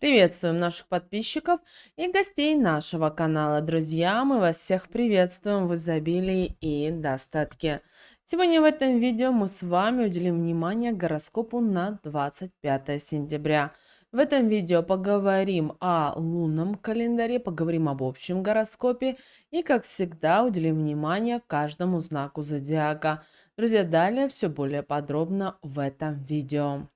Приветствуем наших подписчиков и гостей нашего канала. Друзья, мы вас всех приветствуем в изобилии и достатке. Сегодня в этом видео мы с вами уделим внимание гороскопу на 25 сентября. В этом видео поговорим о лунном календаре, поговорим об общем гороскопе и, как всегда, уделим внимание каждому знаку зодиака. Друзья, далее все более подробно в этом видео.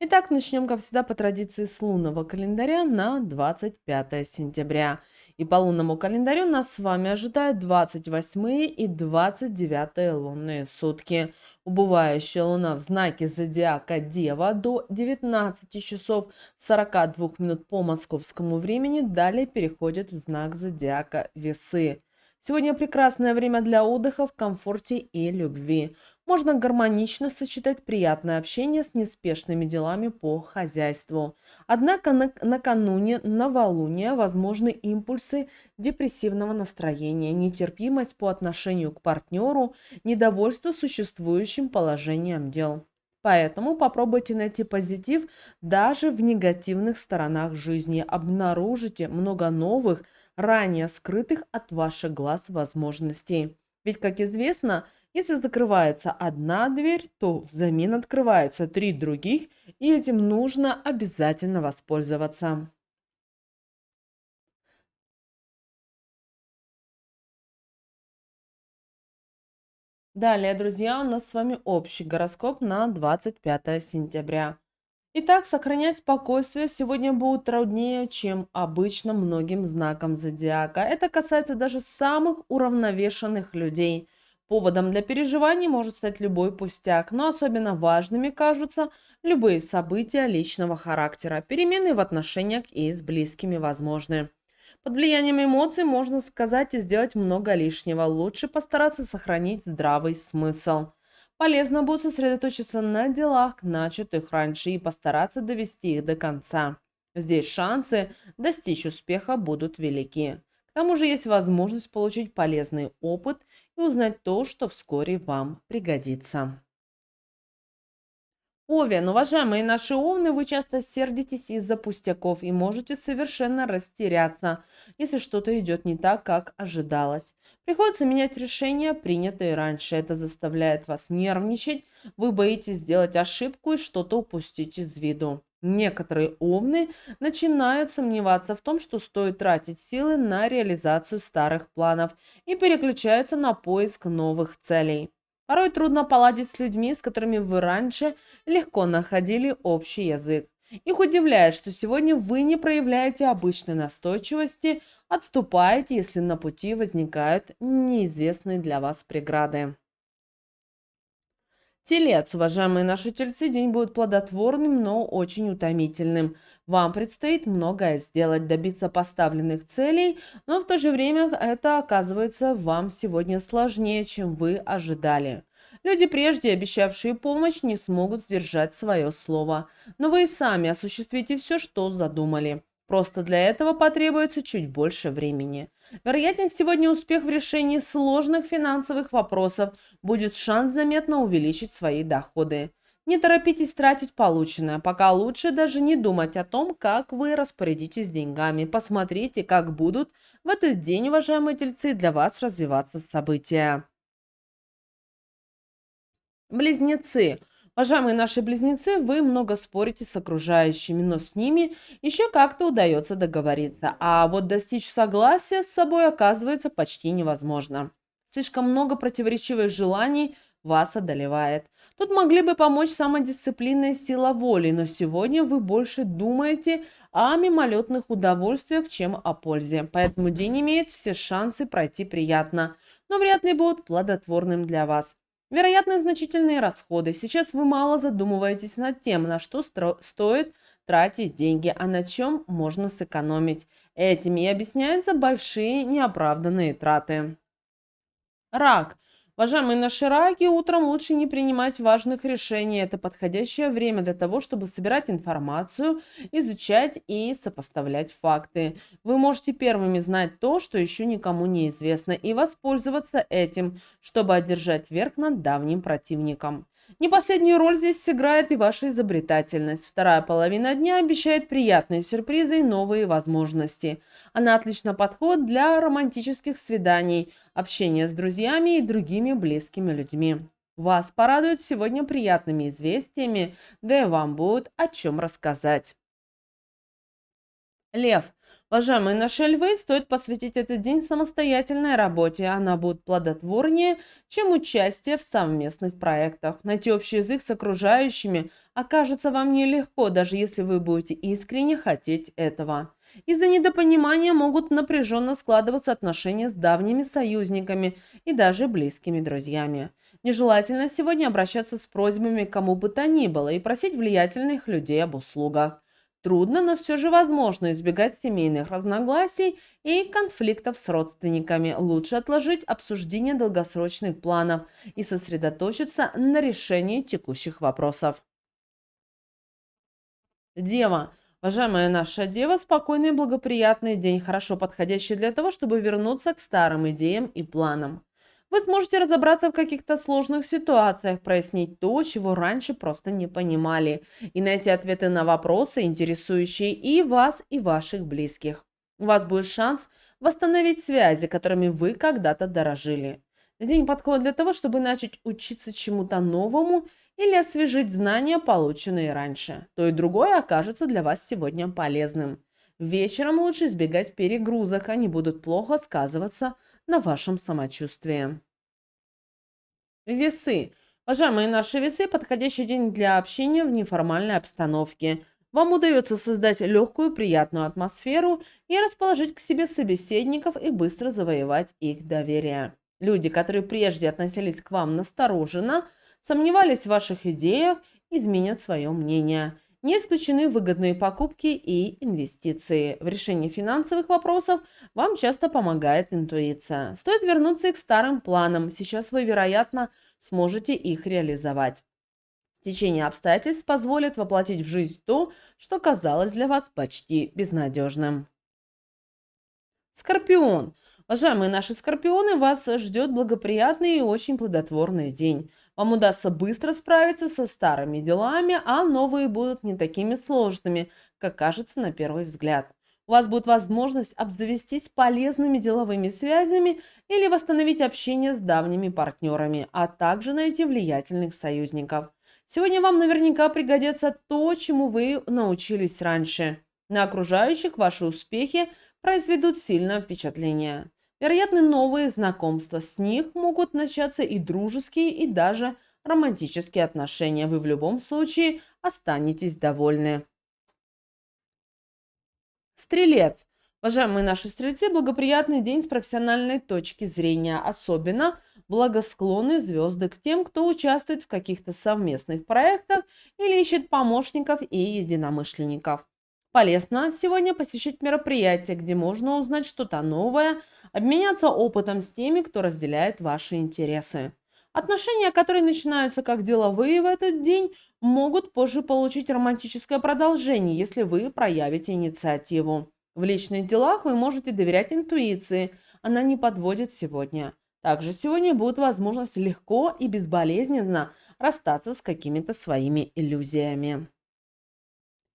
Итак, начнем, как всегда, по традиции с лунного календаря на 25 сентября. И по лунному календарю нас с вами ожидают 28 и 29 лунные сутки. Убывающая луна в знаке зодиака Дева до 19 часов 42 минут по московскому времени, далее переходит в знак зодиака Весы. Сегодня прекрасное время для отдыха в комфорте и любви. Можно гармонично сочетать приятное общение с неспешными делами по хозяйству. Однако накануне новолуния возможны импульсы депрессивного настроения, нетерпимость по отношению к партнеру, недовольство существующим положением дел. Поэтому попробуйте найти позитив даже в негативных сторонах жизни. Обнаружите много новых, ранее скрытых от ваших глаз возможностей. Ведь, как известно, если закрывается одна дверь, то взамен открывается 3 других, и этим нужно обязательно воспользоваться. Далее, друзья, у нас с вами общий гороскоп на 25 сентября. Итак, сохранять спокойствие сегодня будет труднее, чем обычно многим знакам зодиака. Это касается даже самых уравновешенных людей. Поводом для переживаний может стать любой пустяк, но особенно важными кажутся любые события личного характера. Перемены в отношениях и с близкими возможны. Под влиянием эмоций можно сказать и сделать много лишнего. Лучше постараться сохранить здравый смысл. Полезно будет сосредоточиться на делах, начатых раньше, и постараться довести их до конца. Здесь шансы достичь успеха будут велики. К тому же есть возможность получить полезный опыт и узнать то, что вскоре вам пригодится. Овен, уважаемые наши овны, вы часто сердитесь из-за пустяков и можете совершенно растеряться, если что-то идет не так, как ожидалось. Приходится менять решения, принятые раньше. Это заставляет вас нервничать, вы боитесь сделать ошибку и что-то упустить из виду. Некоторые овны начинают сомневаться в том, что стоит тратить силы на реализацию старых планов и переключаются на поиск новых целей. Порой трудно поладить с людьми, с которыми вы раньше легко находили общий язык. Их удивляет, что сегодня вы не проявляете обычной настойчивости, отступаете, если на пути возникают неизвестные для вас преграды. Телец, уважаемые наши тельцы, день будет плодотворным, но очень утомительным. Вам предстоит многое сделать, добиться поставленных целей, но в то же время это оказывается вам сегодня сложнее, чем вы ожидали. Люди, прежде обещавшие помощь, не смогут сдержать свое слово, но вы и сами осуществите все, что задумали. Просто для этого потребуется чуть больше времени. Вероятен сегодня успех в решении сложных финансовых вопросов, будет шанс заметно увеличить свои доходы. Не торопитесь тратить полученное, пока лучше даже не думать о том, как вы распорядитесь деньгами. Посмотрите, как будут в этот день, уважаемые тельцы, для вас развиваться события. Близнецы. Уважаемые наши близнецы, вы много спорите с окружающими, но с ними еще как-то удается договориться. А вот достичь согласия с собой оказывается почти невозможно. Слишком много противоречивых желаний вас одолевает. Тут могли бы помочь самодисциплина и сила воли, но сегодня вы больше думаете о мимолетных удовольствиях, чем о пользе. Поэтому день имеет все шансы пройти приятно, но вряд ли будут плодотворным для вас. Вероятны значительные расходы. Сейчас вы мало задумываетесь над тем, на что стоит тратить деньги, а на чем можно сэкономить. Этими и объясняются большие неоправданные траты. Рак. Уважаемые наши раки, утром лучше не принимать важных решений. Это подходящее время для того, чтобы собирать информацию, изучать и сопоставлять факты. Вы можете первыми знать то, что еще никому не известно, и воспользоваться этим, чтобы одержать верх над давним противником. Не последнюю роль здесь сыграет и ваша изобретательность. Вторая половина дня обещает приятные сюрпризы и новые возможности. Она отлично подходит для романтических свиданий, общения с друзьями и другими близкими людьми. Вас порадуют сегодня приятными известиями, да и вам будет о чем рассказать. Лев. Уважаемые наши львы, стоит посвятить этот день самостоятельной работе. Она будет плодотворнее, чем участие в совместных проектах. Найти общий язык с окружающими окажется вам нелегко, даже если вы будете искренне хотеть этого. Из-за недопонимания могут напряженно складываться отношения с давними союзниками и даже близкими друзьями. Нежелательно сегодня обращаться с просьбами к кому бы то ни было и просить влиятельных людей об услугах. Трудно, но все же возможно избегать семейных разногласий и конфликтов с родственниками. Лучше отложить обсуждение долгосрочных планов и сосредоточиться на решении текущих вопросов. Дева. Уважаемая наша дева, спокойный и благоприятный день, хорошо подходящий для того, чтобы вернуться к старым идеям и планам. Вы сможете разобраться в каких-то сложных ситуациях, прояснить то, чего раньше просто не понимали, и найти ответы на вопросы, интересующие и вас, и ваших близких. У вас будет шанс восстановить связи, которыми вы когда-то дорожили. День подходит для того, чтобы начать учиться чему-то новому или освежить знания, полученные раньше. То и другое окажется для вас сегодня полезным. Вечером лучше избегать перегрузок, они будут плохо сказываться на вашем самочувствии. Весы. Уважаемые наши весы, подходящий день для общения в неформальной обстановке. Вам удается создать легкую, приятную атмосферу и расположить к себе собеседников и быстро завоевать их доверие. Люди, которые прежде относились к вам настороженно, сомневались в ваших идеях, изменят свое мнение. Не исключены выгодные покупки и инвестиции. В решении финансовых вопросов вам часто помогает интуиция. Стоит вернуться и к старым планам. Сейчас вы, вероятно, сможете их реализовать. Стечение обстоятельств позволит воплотить в жизнь то, что казалось для вас почти безнадежным. Скорпион. Уважаемые наши скорпионы, вас ждет благоприятный и очень плодотворный день. Вам удастся быстро справиться со старыми делами, а новые будут не такими сложными, как кажется на первый взгляд. У вас будет возможность обзавестись полезными деловыми связями или восстановить общение с давними партнерами, а также найти влиятельных союзников. Сегодня вам наверняка пригодится то, чему вы научились раньше. На окружающих ваши успехи произведут сильное впечатление. Вероятны новые знакомства. С них могут начаться и дружеские, и даже романтические отношения. Вы в любом случае останетесь довольны. Стрелец. Уважаемые наши стрельцы, благоприятный день с профессиональной точки зрения. Особенно благосклонны звезды к тем, кто участвует в каких-то совместных проектах или ищет помощников и единомышленников. Полезно сегодня посещать мероприятия, где можно узнать что-то новое, обменяться опытом с теми, кто разделяет ваши интересы. Отношения, которые начинаются как деловые в этот день, могут позже получить романтическое продолжение, если вы проявите инициативу. В личных делах вы можете доверять интуиции, она не подводит сегодня. Также сегодня будет возможность легко и безболезненно расстаться с какими-то своими иллюзиями.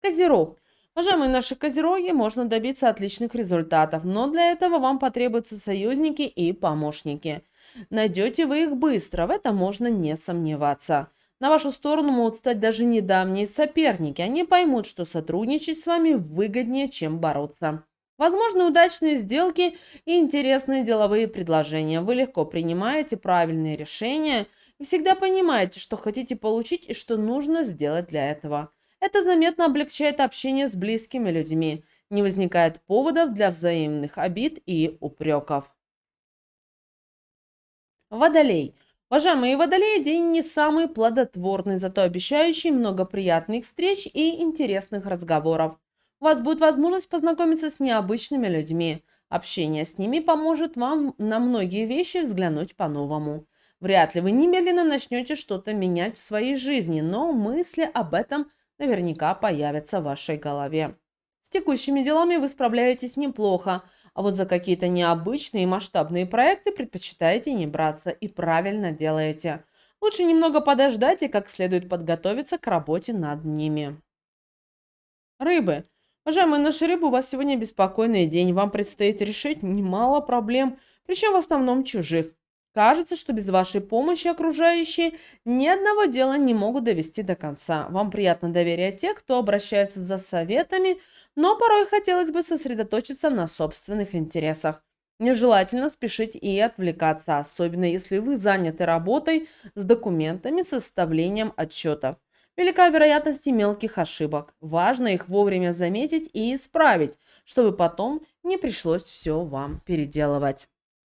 Козерог. Уважаемые наши козероги, можно добиться отличных результатов, но для этого вам потребуются союзники и помощники. Найдете вы их быстро, в этом можно не сомневаться. На вашу сторону могут стать даже недавние соперники. Они поймут, что сотрудничать с вами выгоднее, чем бороться. Возможны удачные сделки и интересные деловые предложения. Вы легко принимаете правильные решения и всегда понимаете, что хотите получить и что нужно сделать для этого. Это заметно облегчает общение с близкими людьми. Не возникает поводов для взаимных обид и упреков. Водолей. Уважаемые водолеи, день не самый плодотворный, зато обещающий много приятных встреч и интересных разговоров. У вас будет возможность познакомиться с необычными людьми. Общение с ними поможет вам на многие вещи взглянуть по-новому. Вряд ли вы немедленно начнете что-то менять в своей жизни, но мысли об этом наверняка появятся в вашей голове. С текущими делами вы справляетесь неплохо, а вот за какие-то необычные и масштабные проекты предпочитаете не браться и правильно делаете. Лучше немного подождать и как следует подготовиться к работе над ними. Рыбы. Уважаемые наши рыбы, у вас сегодня беспокойный день. Вам предстоит решить немало проблем, причем в основном чужих. Кажется, что без вашей помощи окружающие ни одного дела не могут довести до конца. Вам приятно доверие тех, кто обращается за советами, но порой хотелось бы сосредоточиться на собственных интересах. Нежелательно спешить и отвлекаться, особенно если вы заняты работой с документами, составлением отчетов. Велика вероятность и мелких ошибок. Важно их вовремя заметить и исправить, чтобы потом не пришлось все вам переделывать.